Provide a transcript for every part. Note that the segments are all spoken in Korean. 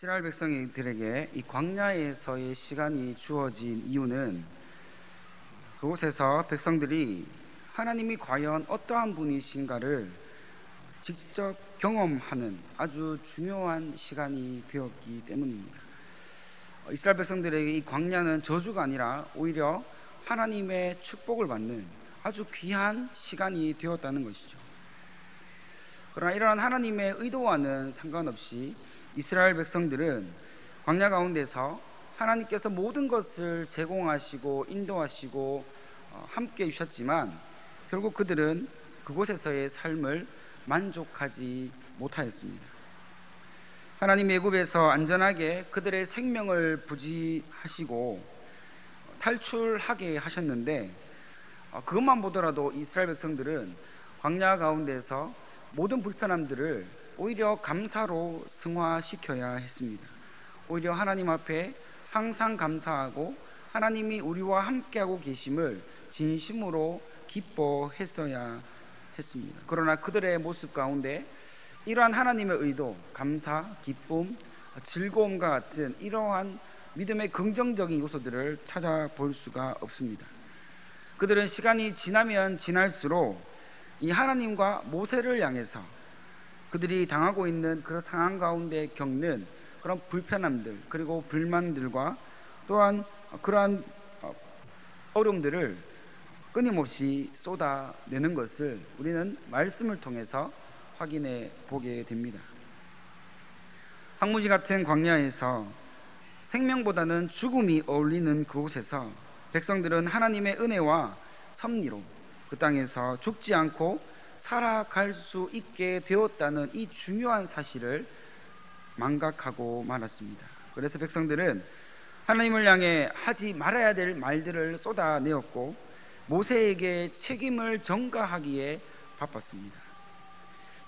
이스라엘 백성들에게 이 광야에서의 시간이 주어진 이유는 그곳에서 백성들이 하나님이 과연 어떠한 분이신가를 직접 경험하는 아주 중요한 시간이 되었기 때문입니다. 이스라엘 백성들에게 이 광야는 저주가 아니라 오히려 하나님의 축복을 받는 아주 귀한 시간이 되었다는 것이죠. 그러나 이러한 하나님의 의도와는 상관없이 이스라엘 백성들은 광야 가운데서 하나님께서 모든 것을 제공하시고 인도하시고 함께 해주셨지만 결국 그들은 그곳에서의 삶을 만족하지 못하였습니다. 하나님 애굽에서 안전하게 그들의 생명을 부지하시고 탈출하게 하셨는데 그것만 보더라도 이스라엘 백성들은 광야 가운데서 모든 불편함들을 오히려 감사로 승화시켜야 했습니다. 오히려 하나님 앞에 항상 감사하고 하나님이 우리와 함께하고 계심을 진심으로 기뻐했어야 했습니다. 그러나 그들의 모습 가운데 이러한 하나님의 의도, 감사, 기쁨, 즐거움과 같은 이러한 믿음의 긍정적인 요소들을 찾아볼 수가 없습니다. 그들은 시간이 지나면 지날수록 이 하나님과 모세를 향해서 그들이 당하고 있는 그 상황 가운데 겪는 그런 불편함들 그리고 불만들과 또한 그러한 어려움들을 끊임없이 쏟아내는 것을 우리는 말씀을 통해서 확인해 보게 됩니다. 황무지 같은 광야에서 생명보다는 죽음이 어울리는 그곳에서 백성들은 하나님의 은혜와 섭리로 그 땅에서 죽지 않고 살아갈 수 있게 되었다는 이 중요한 사실을 망각하고 말았습니다. 그래서 백성들은 하나님을 향해 하지 말아야 될 말들을 쏟아내었고 모세에게 책임을 전가하기에 바빴습니다.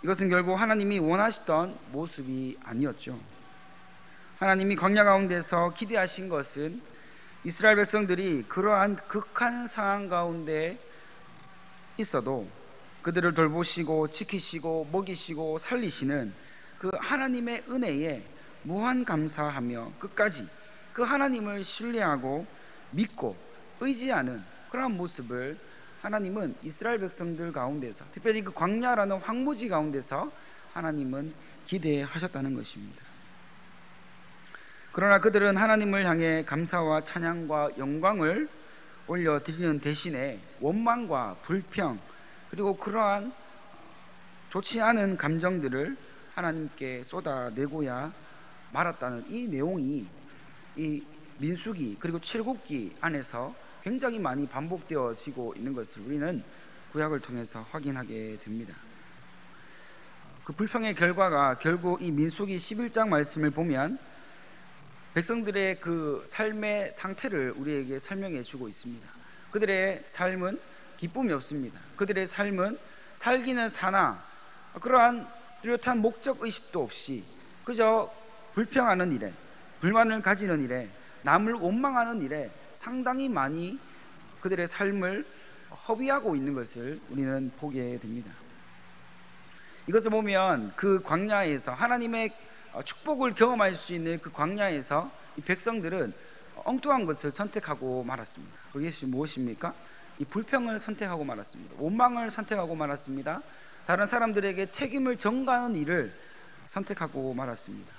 이것은 결국 하나님이 원하시던 모습이 아니었죠. 하나님이 광야 가운데서 기대하신 것은 이스라엘 백성들이 그러한 극한 상황 가운데 있어도 그들을 돌보시고 지키시고 먹이시고 살리시는 그 하나님의 은혜에 무한 감사하며 끝까지 그 하나님을 신뢰하고 믿고 의지하는 그런 모습을 하나님은 이스라엘 백성들 가운데서 특별히 그 광야라는 황무지 가운데서 하나님은 기대하셨다는 것입니다. 그러나 그들은 하나님을 향해 감사와 찬양과 영광을 올려드리는 대신에 원망과 불평 그리고 그러한 좋지 않은 감정들을 하나님께 쏟아내고야 말았다는 이 내용이 이 민수기 그리고 칠국기 안에서 굉장히 많이 반복되어지고 있는 것을 우리는 구약을 통해서 확인하게 됩니다. 그 불평의 결과가 결국 이 민수기 11장 말씀을 보면 백성들의 그 삶의 상태를 우리에게 설명해 주고 있습니다. 그들의 삶은 기쁨이 없습니다. 그들의 삶은 살기는 사나 그러한 뚜렷한 목적의식도 없이 그저 불평하는 일에 불만을 가지는 일에 남을 원망하는 일에 상당히 많이 그들의 삶을 허비하고 있는 것을 우리는 보게 됩니다. 이것을 보면 그 광야에서 하나님의 축복을 경험할 수 있는 그 광야에서 이 백성들은 엉뚱한 것을 선택하고 말았습니다. 그것이 무엇입니까? 이 불평을 선택하고 말았습니다. 원망을 선택하고 말았습니다. 다른 사람들에게 책임을 전가하는 일을 선택하고 말았습니다.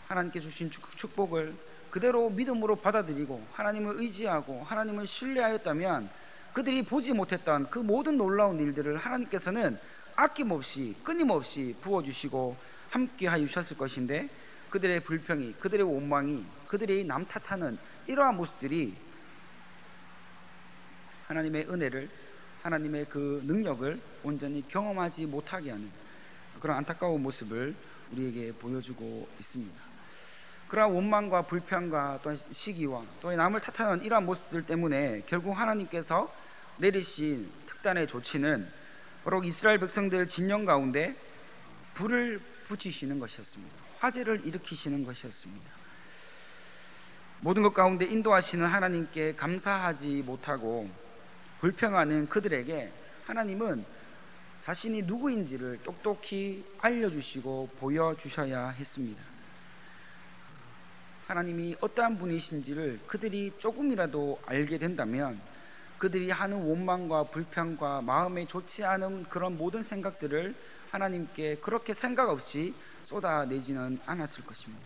하나님께 주신 축복을 그대로 믿음으로 받아들이고 하나님을 의지하고 하나님을 신뢰하였다면 그들이 보지 못했던 그 모든 놀라운 일들을 하나님께서는 아낌없이 끊임없이 부어주시고 함께 하셨을 것인데 그들의 불평이 그들의 원망이 그들의 남 탓하는 이러한 모습들이 하나님의 은혜를 하나님의 그 능력을 온전히 경험하지 못하게 하는 그런 안타까운 모습을 우리에게 보여주고 있습니다. 그러한 원망과 불평과 또 시기와 또 남을 탓하는 이러한 모습들 때문에 결국 하나님께서 내리신 특단의 조치는 바로 이스라엘 백성들 진영 가운데 불을 붙이시는 것이었습니다. 화재를 일으키시는 것이었습니다. 모든 것 가운데 인도하시는 하나님께 감사하지 못하고 불평하는 그들에게 하나님은 자신이 누구인지를 똑똑히 알려주시고 보여주셔야 했습니다. 하나님이 어떠한 분이신지를 그들이 조금이라도 알게 된다면 그들이 하는 원망과 불평과 마음에 좋지 않은 그런 모든 생각들을 하나님께 그렇게 생각 없이 쏟아내지는 않았을 것입니다.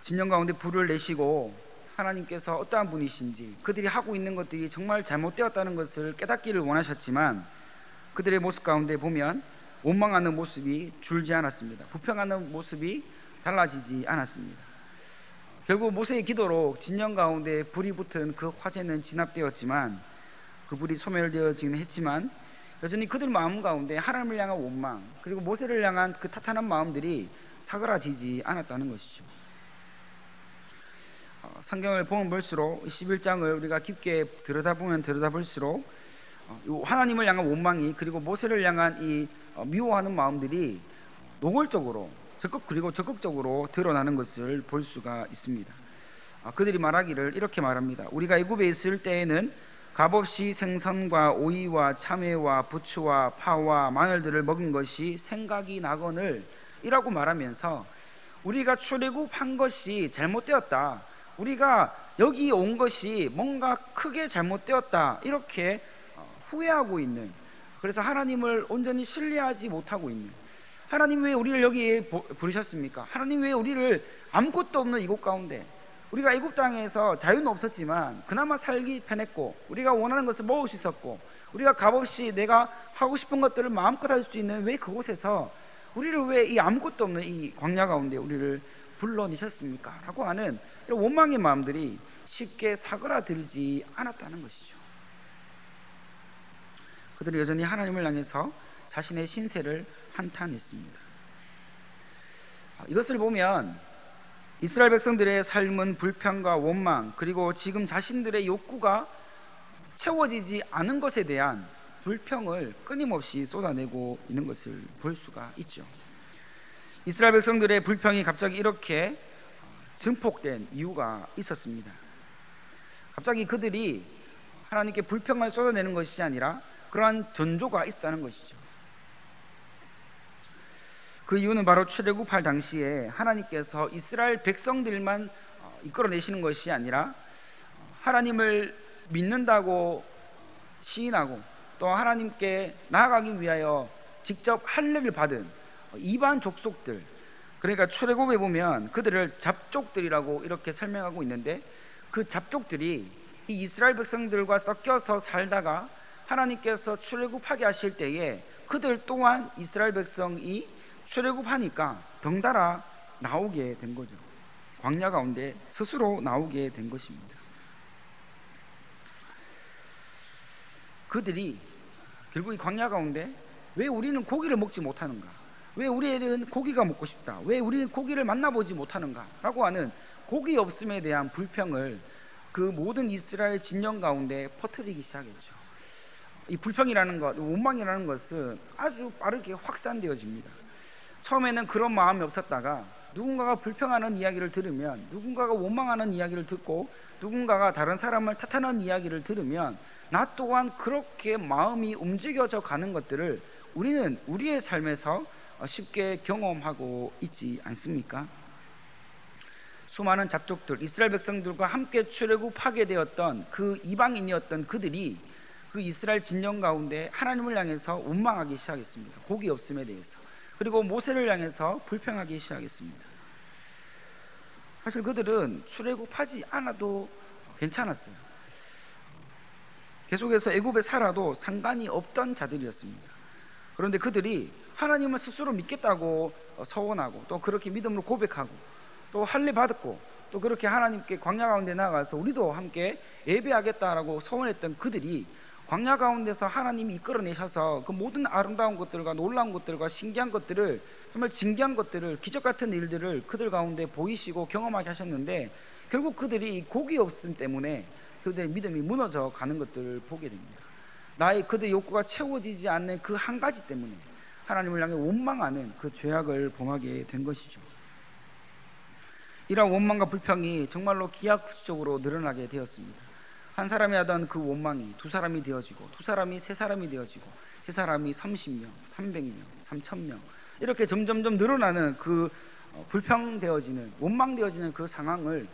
진영 가운데 불을 내시고 하나님께서 어떠한 분이신지, 그들이 하고 있는 것들이 정말 잘못되었다는 것을 깨닫기를 원하셨지만 그들의 모습 가운데 보면 원망하는 모습이 줄지 않았습니다. 불평하는 모습이 달라지지 않았습니다. 결국 모세의 기도로 진영 가운데 불이 붙은 그 화재는 진압되었지만, 그 불이 소멸되어지긴 했지만 여전히 그들 마음 가운데 하나님을 향한 원망, 그리고 모세를 향한 그 타탄한 마음들이 사그라지지 않았다는 것이죠. 성경을 보면 볼수록 11장을 우리가 깊게 들여다보면 들여다볼수록 하나님을 향한 원망이, 그리고 모세를 향한 이 미워하는 마음들이 노골적으로 그리고 적극적으로 드러나는 것을 볼 수가 있습니다. 그들이 말하기를 이렇게 말합니다. 우리가 애굽에 있을 때에는 값없이 생선과 오이와 참외와 부추와 파와 마늘들을 먹은 것이 생각이 나거늘 이라고 말하면서 우리가 출애굽한 것이 잘못되었다, 우리가 여기 온 것이 뭔가 크게 잘못되었다, 이렇게 후회하고 있는, 그래서 하나님을 온전히 신뢰하지 못하고 있는, 하나님 왜 우리를 여기에 부르셨습니까? 하나님 왜 우리를 아무것도 없는 이곳 가운데, 우리가 애굽 땅에서 자유는 없었지만 그나마 살기 편했고 우리가 원하는 것을 먹을 수 있었고 우리가 값없이 내가 하고 싶은 것들을 마음껏 할 수 있는 왜 그곳에서 우리를 왜 이 아무것도 없는 이 광야 가운데 우리를 불러내셨습니까? 라고 하는 원망의 마음들이 쉽게 사그라들지 않았다는 것이죠. 그들은 여전히 하나님을 향해서 자신의 신세를 한탄했습니다. 이것을 보면 이스라엘 백성들의 삶은 불평과 원망, 그리고 지금 자신들의 욕구가 채워지지 않은 것에 대한 불평을 끊임없이 쏟아내고 있는 것을 볼 수가 있죠. 이스라엘 백성들의 불평이 갑자기 이렇게 증폭된 이유가 있었습니다. 갑자기 그들이 하나님께 불평을 쏟아내는 것이 아니라 그러한 전조가 있었다는 것이죠. 그 이유는 바로 출애굽할 당시에 하나님께서 이스라엘 백성들만 이끌어내시는 것이 아니라 하나님을 믿는다고 시인하고 또 하나님께 나아가기 위하여 직접 할례를 받은 이방 족속들, 그러니까 출애굽에 보면 그들을 잡족들이라고 이렇게 설명하고 있는데, 그 잡족들이 이 이스라엘 백성들과 섞여서 살다가 하나님께서 출애굽하게 하실 때에 그들 또한 이스라엘 백성이 출애굽하니까 덩달아 나오게 된 거죠. 광야 가운데 스스로 나오게 된 것입니다. 그들이 결국 이 광야 가운데 왜 우리는 고기를 먹지 못하는가, 왜 우리는 고기가 먹고 싶다, 왜 우리는 고기를 만나보지 못하는가 라고 하는 고기 없음에 대한 불평을 그 모든 이스라엘 진영 가운데 퍼뜨리기 시작했죠. 이 불평이라는 것, 원망이라는 것은 아주 빠르게 확산되어집니다. 처음에는 그런 마음이 없었다가 누군가가 불평하는 이야기를 들으면, 누군가가 원망하는 이야기를 듣고 누군가가 다른 사람을 탓하는 이야기를 들으면 나 또한 그렇게 마음이 움직여져 가는 것들을 우리는 우리의 삶에서 쉽게 경험하고 있지 않습니까? 수많은 잡족들, 이스라엘 백성들과 함께 출애굽하게 되었던 그 이방인이었던 그들이 그 이스라엘 진영 가운데 하나님을 향해서 원망하기 시작했습니다. 고기 없음에 대해서. 그리고 모세를 향해서 불평하기 시작했습니다. 사실 그들은 출애굽하지 않아도 괜찮았어요. 계속해서 애굽에 살아도 상관이 없던 자들이었습니다. 그런데 그들이 하나님을 스스로 믿겠다고 서원하고 또 그렇게 믿음으로 고백하고 또 할례 받았고 또 그렇게 하나님께 광야 가운데 나가서 우리도 함께 예배하겠다라고 서원했던 그들이 광야 가운데서 하나님이 이끌어내셔서 그 모든 아름다운 것들과 놀라운 것들과 신기한 것들을, 정말 진기한 것들을, 기적 같은 일들을 그들 가운데 보이시고 경험하게 하셨는데 결국 그들이 고기 없음 때문에 그들의 믿음이 무너져 가는 것들을 보게 됩니다. 그들의 욕구가 채워지지 않는 그 한 가지 때문에 하나님을 향해 원망하는 그 죄악을 범하게 된 것이죠. 이러한 원망과 불평이 정말로 기하급수적으로 늘어나게 되었습니다. 한 사람이 하던 그 원망이 두 사람이 되어지고, 두 사람이 세 사람이 되어지고, 세 사람이 30명, 300명, 3,000명, 이렇게 점점점 늘어나는 그 불평되어지는, 원망되어지는 그 상황을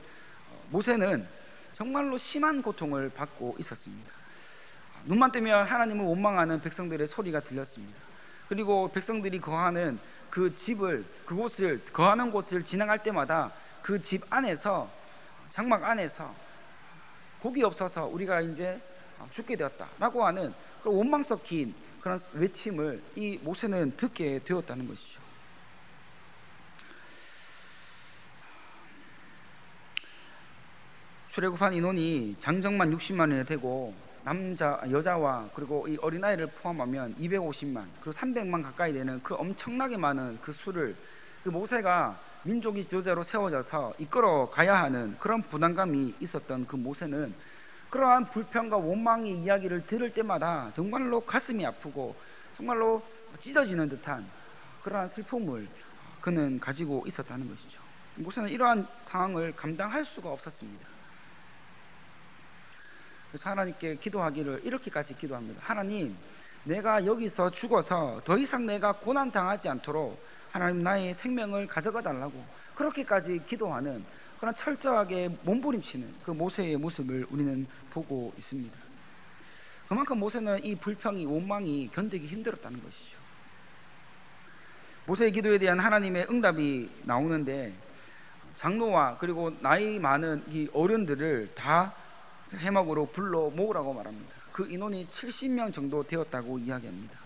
모세는 정말로 심한 고통을 받고 있었습니다. 눈만 뜨면 하나님을 원망하는 백성들의 소리가 들렸습니다. 그리고 백성들이 거하는 그 집을, 그곳을, 거하는 곳을 지나갈 때마다 그 집 안에서, 장막 안에서 곡이 없어서 우리가 이제 죽게 되었다라고 하는 그런 원망 섞인 그런 외침을 이 모세는 듣게 되었다는 것이죠. 출애굽한 인원이 장정만 60만 원이 되고 남자, 여자와 그리고 이 어린아이를 포함하면 250만, 그리고 300만 가까이 되는 그 엄청나게 많은 그 수를 그 모세가 민족이 지도자로 세워져서 이끌어 가야 하는 그런 부담감이 있었던 그 모세는 그러한 불평과 원망의 이야기를 들을 때마다 정말로 가슴이 아프고 정말로 찢어지는 듯한 그러한 슬픔을 그는 가지고 있었다는 것이죠. 모세는 이러한 상황을 감당할 수가 없었습니다. 그래서 하나님께 기도하기를 이렇게까지 기도합니다. 하나님, 내가 여기서 죽어서 더 이상 내가 고난당하지 않도록 하나님 나의 생명을 가져가 달라고 그렇게까지 기도하는 그런 철저하게 몸부림치는 그 모세의 모습을 우리는 보고 있습니다. 그만큼 모세는 이 불평이, 원망이 견디기 힘들었다는 것이죠. 모세의 기도에 대한 하나님의 응답이 나오는데 장로와 그리고 나이 많은 이 어른들을 다 회막으로 불러 모으라고 말합니다. 그 인원이 70명 정도 되었다고 이야기합니다.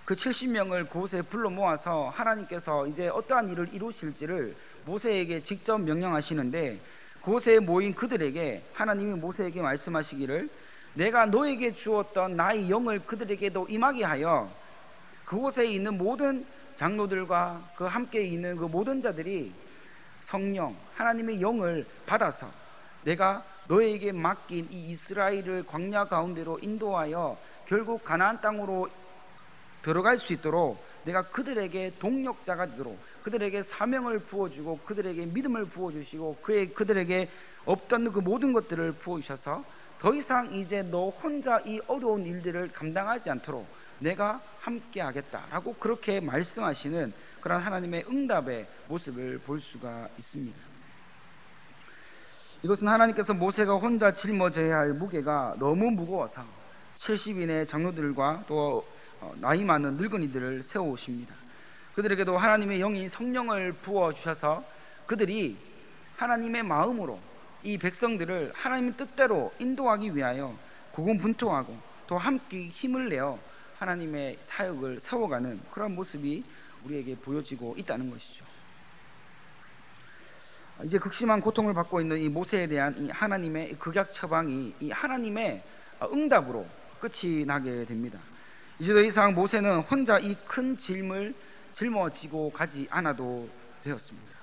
그 70명을 그곳에 불러 모아서 하나님께서 이제 어떠한 일을 이루실지를 모세에게 직접 명령하시는데, 그곳에 모인 그들에게 하나님이 모세에게 말씀하시기를 내가 너에게 주었던 나의 영을 그들에게도 임하게 하여 그곳에 있는 모든 장로들과 그 함께 있는 그 모든 자들이 성령, 하나님의 영을 받아서 내가 너에게 맡긴 이 이스라엘을 광야 가운데로 인도하여 결국 가나안 땅으로 들어갈 수 있도록 내가 그들에게 동력자가 되도록 그들에게 사명을 부어주고 그들에게 믿음을 부어주시고 그들에게 없던 그 모든 것들을 부어주셔서 더 이상 이제 너 혼자 이 어려운 일들을 감당하지 않도록 내가 함께 하겠다라고 그렇게 말씀하시는 그런 하나님의 응답의 모습을 볼 수가 있습니다. 이것은 하나님께서 모세가 혼자 짊어져야 할 무게가 너무 무거워서 70인의 장로들과 또 나이 많은 늙은이들을 세워오십니다. 그들에게도 하나님의 영이 성령을 부어주셔서 그들이 하나님의 마음으로 이 백성들을 하나님의 뜻대로 인도하기 위하여 고군분투하고 또 함께 힘을 내어 하나님의 사역을 세워가는 그런 모습이 우리에게 보여지고 있다는 것이죠. 이제 극심한 고통을 받고 있는 이 모세에 대한 이 하나님의 극약 처방이 이 하나님의 응답으로 끝이 나게 됩니다. 이제 더 이상 모세는 혼자 이 큰 짐을 짊어지고 가지 않아도 되었습니다.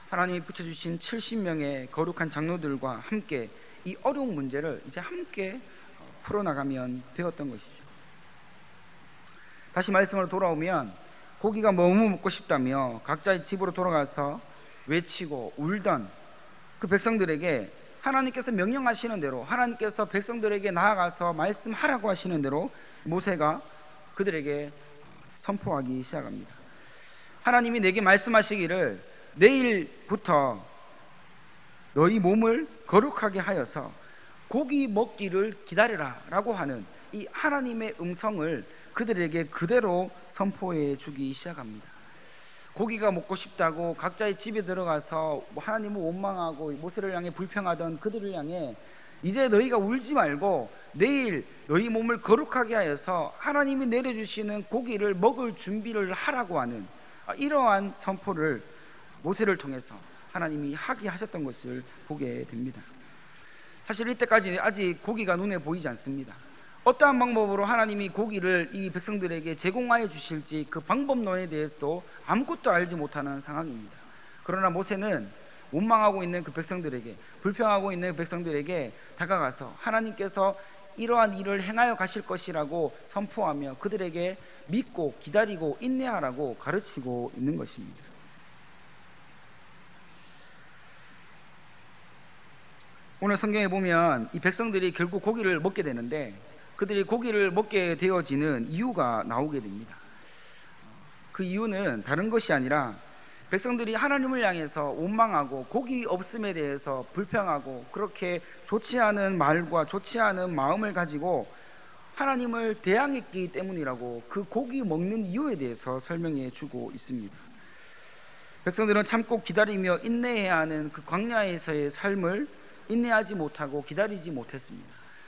하나님이 붙여주신 70명의 거룩한 장로들과 함께 이 어려운 문제를 이제 함께 풀어나가면 되었던 것이죠. 다시 말씀으로 돌아오면 고기가 너무 먹고 싶다며 각자의 집으로 돌아가서 외치고 울던 그 백성들에게 하나님께서 명령하시는 대로, 하나님께서 백성들에게 나아가서 말씀하라고 하시는 대로 모세가 그들에게 선포하기 시작합니다. 하나님이 내게 말씀하시기를 내일부터 너희 몸을 거룩하게 하여서 고기 먹기를 기다려라 라고 하는 이 하나님의 음성을 그들에게 그대로 선포해 주기 시작합니다. 고기가 먹고 싶다고 각자의 집에 들어가서 하나님을 원망하고 모세를 향해 불평하던 그들을 향해 이제 너희가 울지 말고 내일 너희 몸을 거룩하게 하여서 하나님이 내려주시는 고기를 먹을 준비를 하라고 하는 이러한 선포를 모세를 통해서 하나님이 하게 하셨던 것을 보게 됩니다. 사실 이때까지 아직 고기가 눈에 보이지 않습니다. 어떠한 방법으로 하나님이 고기를 이 백성들에게 제공하여 주실지 그 방법론에 대해서도 아무것도 알지 못하는 상황입니다. 그러나 모세는 원망하고 있는 그 백성들에게, 불평하고 있는 그 백성들에게 다가가서 하나님께서 이러한 일을 행하여 가실 것이라고 선포하며 그들에게 믿고 기다리고 인내하라고 가르치고 있는 것입니다. 오늘 성경에 보면 이 백성들이 결국 고기를 먹게 되는데 그들이 고기를 먹게 되어지는 이유가 나오게 됩니다. 그 이유는 다른 것이 아니라 백성들이 하나님을 향해서 원망하고 복이 없음에 대해서 불평하고 그렇게 좋지 않은 말과 좋지 않은 마음을 가지고 하나님을 대항했기 때문이라고 그 고기 먹는 이유에 대해서 설명해 주고 있습니다. 백성들은 참고 기다리며 인내해야 하는 그 광야에서의 삶을 인내하지 못하고 기다리지 못했습니다.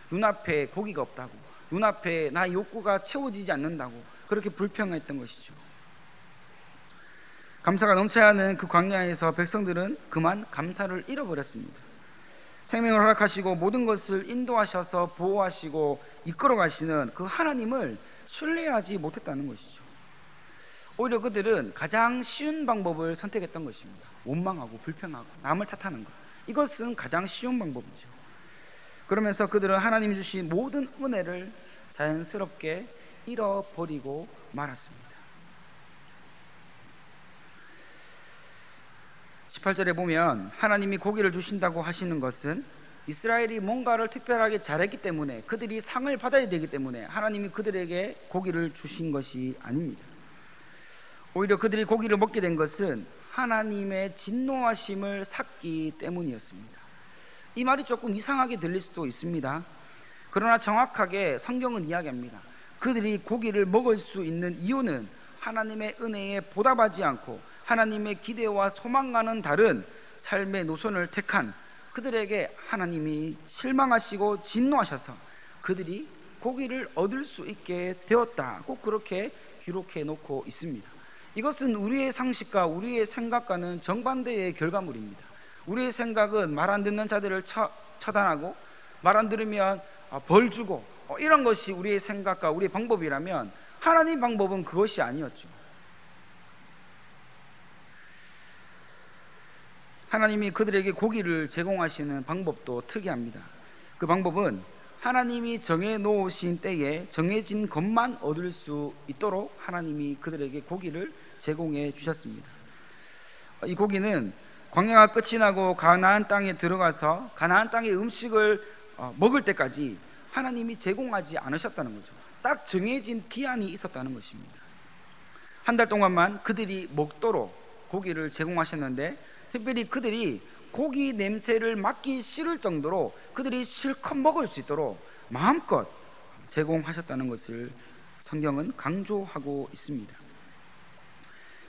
눈앞에 고기가 없다고, 눈앞에 나의 욕구가 채워지지 않는다고 그렇게 불평했던 것이죠. 감사가 넘쳐야 하는 그 광야에서 백성들은 그만 감사를 잃어버렸습니다. 생명을 허락하시고 모든 것을 인도하셔서 보호하시고 이끌어 가시는 그 하나님을 신뢰하지 못했다는 것이죠. 오히려 그들은 가장 쉬운 방법을 선택했던 것입니다. 원망하고 불평하고 남을 탓하는 것, 이것은 가장 쉬운 방법이죠. 그러면서 그들은 하나님이 주신 모든 은혜를 자연스럽게 잃어버리고 말았습니다. 18절에 보면 하나님이 고기를 주신다고 하시는 것은 이스라엘이 뭔가를 특별하게 잘했기 때문에 그들이 상을 받아야 되기 때문에 하나님이 그들에게 고기를 주신 것이 아닙니다. 오히려 그들이 고기를 먹게 된 것은 하나님의 진노하심을 샀기 때문이었습니다. 이 말이 조금 이상하게 들릴 수도 있습니다. 그러나 정확하게 성경은 이야기합니다. 그들이 고기를 먹을 수 있는 이유는 하나님의 은혜에 보답하지 않고 하나님의 기대와 소망과는 다른 삶의 노선을 택한 그들에게 하나님이 실망하시고 진노하셔서 그들이 고기를 얻을 수 있게 되었다고 그렇게 기록해 놓고 있습니다. 이것은 우리의 상식과 우리의 생각과는 정반대의 결과물입니다. 우리의 생각은 말 안 듣는 자들을 처단하고 말 안 들으면 벌 주고 이런 것이 우리의 생각과 우리의 방법이라면 하나님 방법은 그것이 아니었죠. 하나님이 그들에게 고기를 제공하시는 방법도 특이합니다. 그 방법은 하나님이 정해 놓으신 때에 정해진 것만 얻을 수 있도록 하나님이 그들에게 고기를 제공해 주셨습니다. 이 고기는 광야가 끝이 나고 가나안 땅에 들어가서 가나안 땅의 음식을 먹을 때까지 하나님이 제공하지 않으셨다는 거죠. 딱 정해진 기한이 있었다는 것입니다. 한 달 동안만 그들이 먹도록 고기를 제공하셨는데 특별히 그들이 고기 냄새를 맡기 싫을 정도로 그들이 실컷 먹을 수 있도록 마음껏 제공하셨다는 것을 성경은 강조하고 있습니다.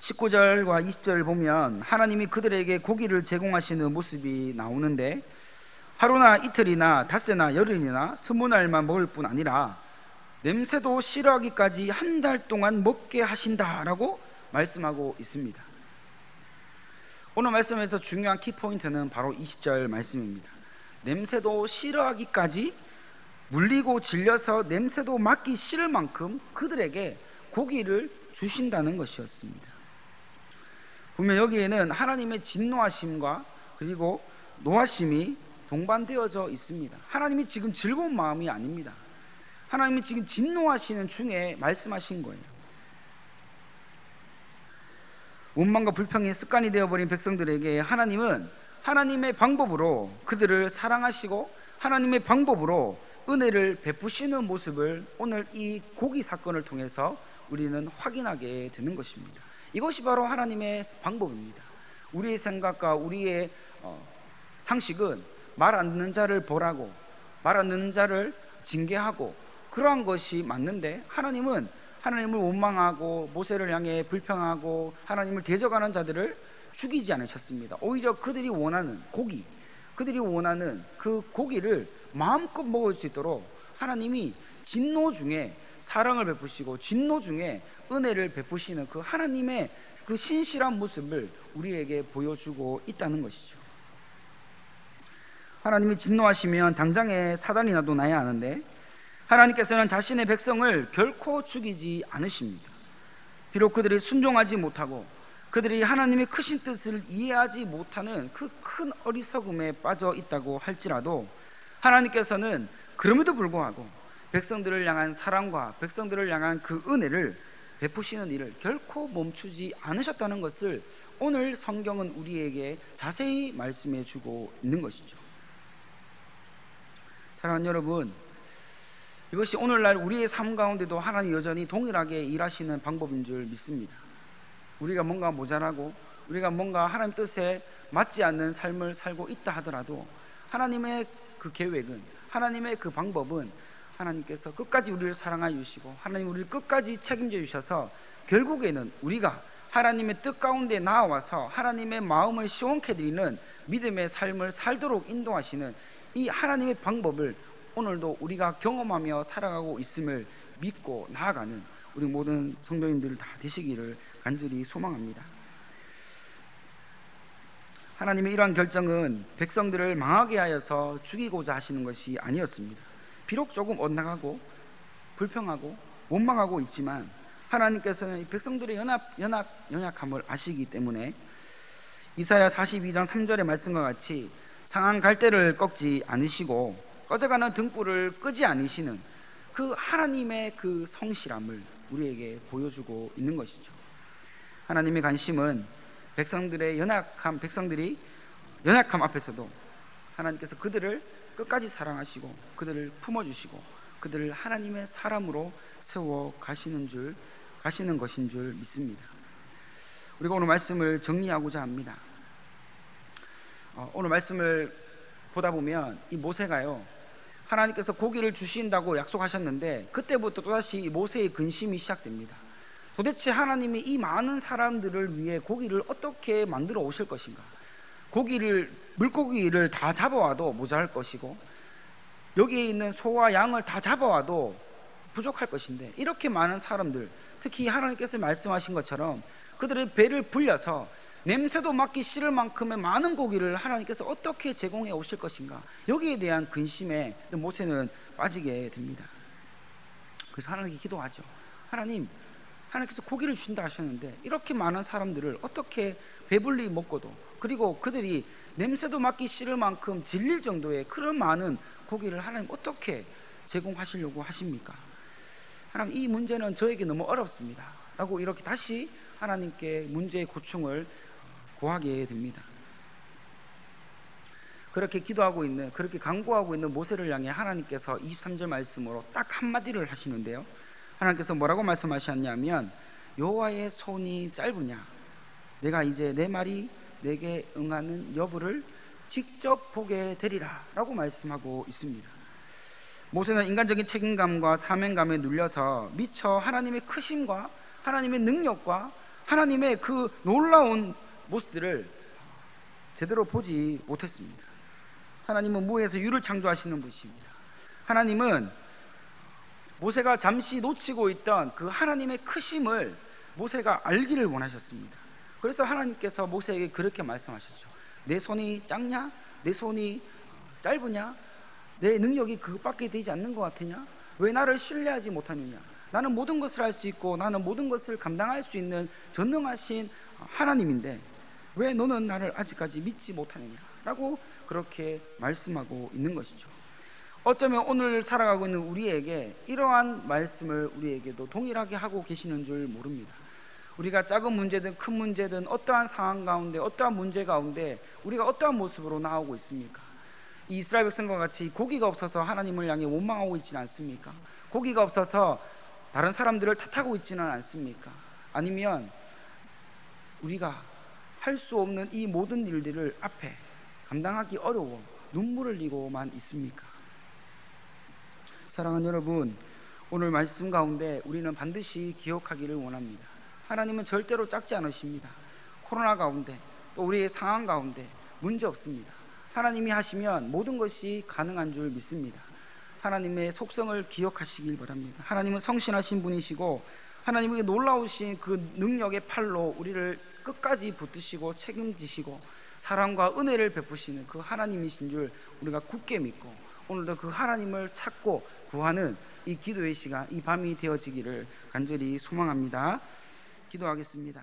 19절과 20절을 보면 하나님이 그들에게 고기를 제공하시는 모습이 나오는데 하루나 이틀이나 닷새나 열흘이나 20날만 먹을 뿐 아니라 냄새도 싫어하기까지 한 달 동안 먹게 하신다라고 말씀하고 있습니다. 오늘 말씀에서 중요한 키포인트는 바로 20절 말씀입니다. 냄새도 싫어하기까지 물리고 질려서 냄새도 맡기 싫을 만큼 그들에게 고기를 주신다는 것이었습니다. 보면 여기에는 하나님의 진노하심과 그리고 노하심이 동반되어져 있습니다. 하나님이 지금 즐거운 마음이 아닙니다. 하나님이 지금 진노하시는 중에 말씀하신 거예요. 원망과 불평이 습관이 되어버린 백성들에게 하나님은 하나님의 방법으로 그들을 사랑하시고 하나님의 방법으로 은혜를 베푸시는 모습을 오늘 이 고기 사건을 통해서 우리는 확인하게 되는 것입니다. 이것이 바로 하나님의 방법입니다. 우리의 생각과 우리의 상식은 말 안 듣는 자를 벌하고 말 안 듣는 자를 징계하고 그러한 것이 맞는데 하나님은 하나님을 원망하고 모세를 향해 불평하고 하나님을 대적하는 자들을 죽이지 않으셨습니다. 오히려 그들이 원하는 고기, 그들이 원하는 그 고기를 마음껏 먹을 수 있도록 하나님이 진노 중에 사랑을 베푸시고 진노 중에 은혜를 베푸시는 그 하나님의 그 신실한 모습을 우리에게 보여주고 있다는 것이죠. 하나님이 진노하시면 당장에 사단이 나도 나야 하는데 하나님께서는 자신의 백성을 결코 죽이지 않으십니다. 비록 그들이 순종하지 못하고 그들이 하나님의 크신 뜻을 이해하지 못하는 그 큰 어리석음에 빠져 있다고 할지라도 하나님께서는 그럼에도 불구하고 백성들을 향한 사랑과 백성들을 향한 그 은혜를 베푸시는 일을 결코 멈추지 않으셨다는 것을 오늘 성경은 우리에게 자세히 말씀해 주고 있는 것이죠. 사랑하는 여러분, 이것이 오늘날 우리의 삶 가운데도 하나님 여전히 동일하게 일하시는 방법인 줄 믿습니다. 우리가 뭔가 모자라고 우리가 뭔가 하나님 뜻에 맞지 않는 삶을 살고 있다 하더라도 하나님의 그 계획은, 하나님의 그 방법은, 하나님께서 끝까지 우리를 사랑하여 주시고 하나님 우리를 끝까지 책임져 주셔서 결국에는 우리가 하나님의 뜻 가운데 나와서 하나님의 마음을 시원케 드리는 믿음의 삶을 살도록 인도하시는 이 하나님의 방법을 오늘도 우리가 경험하며 살아가고 있음을 믿고 나아가는 우리 모든 성도님들 다 되시기를 간절히 소망합니다. 하나님의 이러한 결정은 백성들을 망하게 하여서 죽이고자 하시는 것이 아니었습니다. 비록 조금 엇나가고 불평하고 원망하고 있지만 하나님께서는 이 백성들의 연약함을 아시기 때문에 이사야 42장 3절의 말씀과 같이 상한 갈대를 꺾지 않으시고 꺼져가는 등불을 끄지 않으시는 그 하나님의 그 성실함을 우리에게 보여주고 있는 것이죠. 하나님의 관심은 백성들이 연약함 앞에서도 하나님께서 그들을 끝까지 사랑하시고 그들을 품어주시고 그들을 하나님의 사람으로 세워 가시는 것인 줄 믿습니다. 우리가 오늘 말씀을 정리하고자 합니다. 오늘 말씀을 보다 보면 이 모세가요, 하나님께서 고기를 주신다고 약속하셨는데 그때부터 또다시 모세의 근심이 시작됩니다. 도대체 하나님이 이 많은 사람들을 위해 고기를 어떻게 만들어 오실 것인가? 물고기를 다 잡아와도 모자랄 것이고 여기에 있는 소와 양을 다 잡아와도 부족할 것인데 이렇게 많은 사람들, 특히 하나님께서 말씀하신 것처럼 그들의 배를 불려서 냄새도 맡기 싫을 만큼의 많은 고기를 하나님께서 어떻게 제공해 오실 것인가, 여기에 대한 근심에 모세는 빠지게 됩니다. 그래서 하나님께 기도하죠. 하나님께서 고기를 주신다 하셨는데 이렇게 많은 사람들을 어떻게 배불리 먹고도, 그리고 그들이 냄새도 맡기 싫을 만큼 질릴 정도의 그런 많은 고기를 하나님 어떻게 제공하시려고 하십니까? 하나님, 이 문제는 저에게 너무 어렵습니다 라고 이렇게 다시 하나님께 문제의 고충을 고하게 됩니다. 그렇게 기도하고 있는, 그렇게 간구하고 있는 모세를 향해 하나님께서 23절 말씀으로 딱 한마디를 하시는데요, 하나님께서 뭐라고 말씀하셨냐면 여호와의 손이 짧으냐, 내가 이제 내 말이 내게 응하는 여부를 직접 보게 되리라 라고 말씀하고 있습니다. 모세는 인간적인 책임감과 사명감에 눌려서 미처 하나님의 크심과 하나님의 능력과 하나님의 그 놀라운 모습들을 제대로 보지 못했습니다. 하나님은 무에서 유를 창조하시는 분이십니다. 하나님은 모세가 잠시 놓치고 있던 그 하나님의 크심을 모세가 알기를 원하셨습니다. 그래서 하나님께서 모세에게 그렇게 말씀하셨죠. 내 손이 작냐? 내 손이 짧으냐? 내 능력이 그것밖에 되지 않는 것 같으냐? 왜 나를 신뢰하지 못하느냐? 나는 모든 것을 할 수 있고 나는 모든 것을 감당할 수 있는 전능하신 하나님인데 왜 너는 나를 아직까지 믿지 못하느냐? 라고 그렇게 말씀하고 있는 것이죠. 어쩌면 오늘 살아가고 있는 우리에게 이러한 말씀을 우리에게도 동일하게 하고 계시는 줄 모릅니다. 우리가 작은 문제든 큰 문제든 어떠한 상황 가운데, 어떠한 문제 가운데 우리가 어떠한 모습으로 나오고 있습니까? 이 이스라엘 백성과 같이 고기가 없어서 하나님을 향해 원망하고 있지는 않습니까? 고기가 없어서 다른 사람들을 탓하고 있지는 않습니까? 아니면 우리가 할 수 없는 이 모든 일들을 앞에 감당하기 어려워 눈물을 흘리고만 있습니까? 사랑하는 여러분, 오늘 말씀 가운데 우리는 반드시 기억하기를 원합니다. 하나님은 절대로 작지 않으십니다. 코로나 가운데 또 우리의 상황 가운데 문제 없습니다. 하나님이 하시면 모든 것이 가능한 줄 믿습니다. 하나님의 속성을 기억하시길 바랍니다. 하나님은 성신하신 분이시고 하나님의 놀라우신 그 능력의 팔로 우리를 끝까지 붙드시고 책임지시고 사랑과 은혜를 베푸시는 그 하나님이신 줄 우리가 굳게 믿고 오늘도 그 하나님을 찾고 구하는 이 기도의 시간, 이 밤이 되어지기를 간절히 소망합니다. 기도하겠습니다.